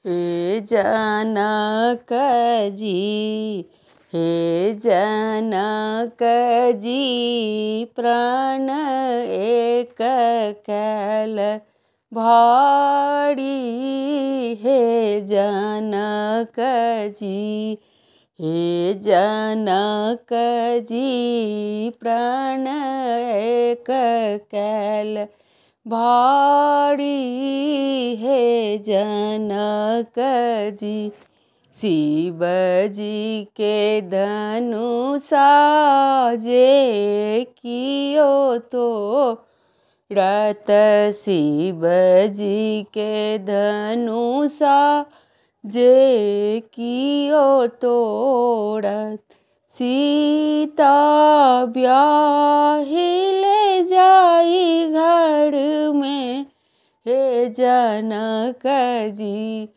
हे जनक जी, हे जनक जी, प्राण एक कैल भारी। हे जनक जी, हे जनक जी, प्राण एक कैल भारी। हे जनक जी, शिव जी के धनुषा जे कियो तो रत। शिव जी के धनुषा जे कियो तोड़त। सीता ब्याही ले जाई घर में। हे जनक जी,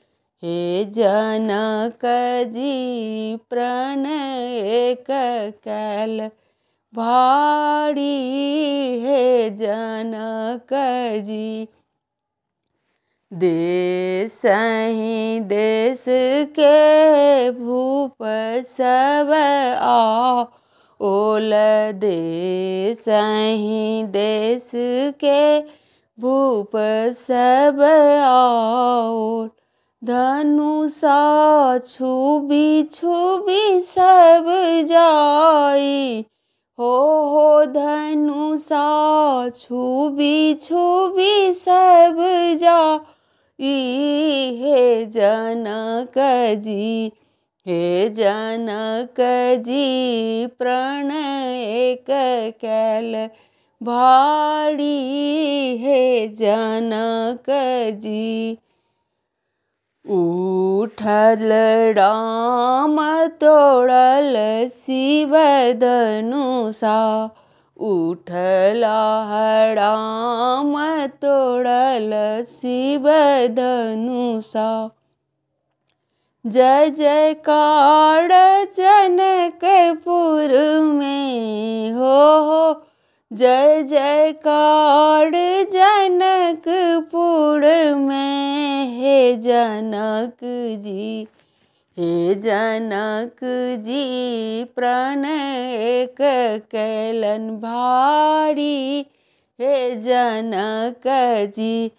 हे जनक जी, प्राण एक कैल भारी। हे जनक जी, देश ही देश के भूप सब ओल। देश ही देश के भूप सब ओल। धनुषा छुबी छुबी सब जाई। हो धनुषा छुबी छुबी सब जाई। हे जनक जी, हे जनक जी, प्राण एक कैल भारी। हे जनक जी, उठल राम तोड़ल शिव धनुषा। उठला राम तोड़ल शिव धनुषा। जय जयकार जनकपुर में। हो जय जयकार जनकपुर में। हे जनक जी, हे जनक जी, प्राण एक कैलन भारी। हे जनक जी,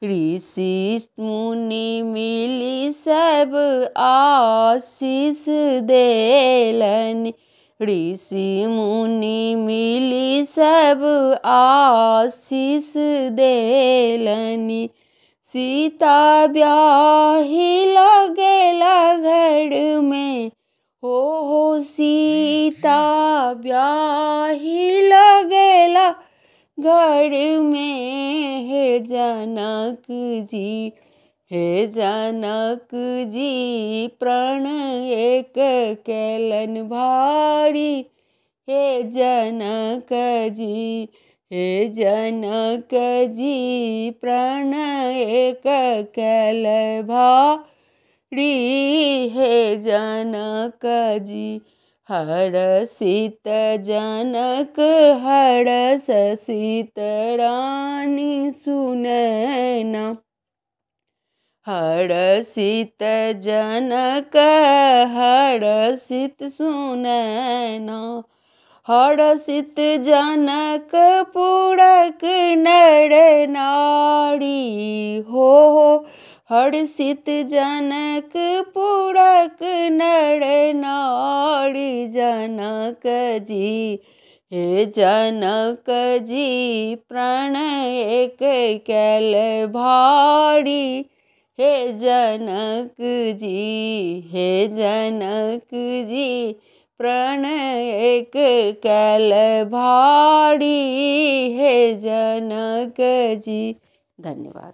ऋषि मुनि मिली सब आशीष देलन। ऋषि मुनि मिली सब आशीष देलनि। सीता ब्याही लगेला घर में। हो सीता ब्याही लगेला घर में। हे जनक जी, हे जनक जी, प्राण एक कैलन भारी। हे जनक जी, हे जनक जी, प्राण एक कैल भारी। हे जनक जी, हरषित जनक हरष सीत रानी सुनैना। हरषित जनक हरषित सुनैना। हरषित जनक पुरक नर नारी। हो हर्षित जनक पुरक नर नारी। जनक जी, हे जनक जी, प्राण एक कैल भारी। हे जनक जी, हे जनक जी, प्राण एक कैल भारी। हे जनक जी। धन्यवाद।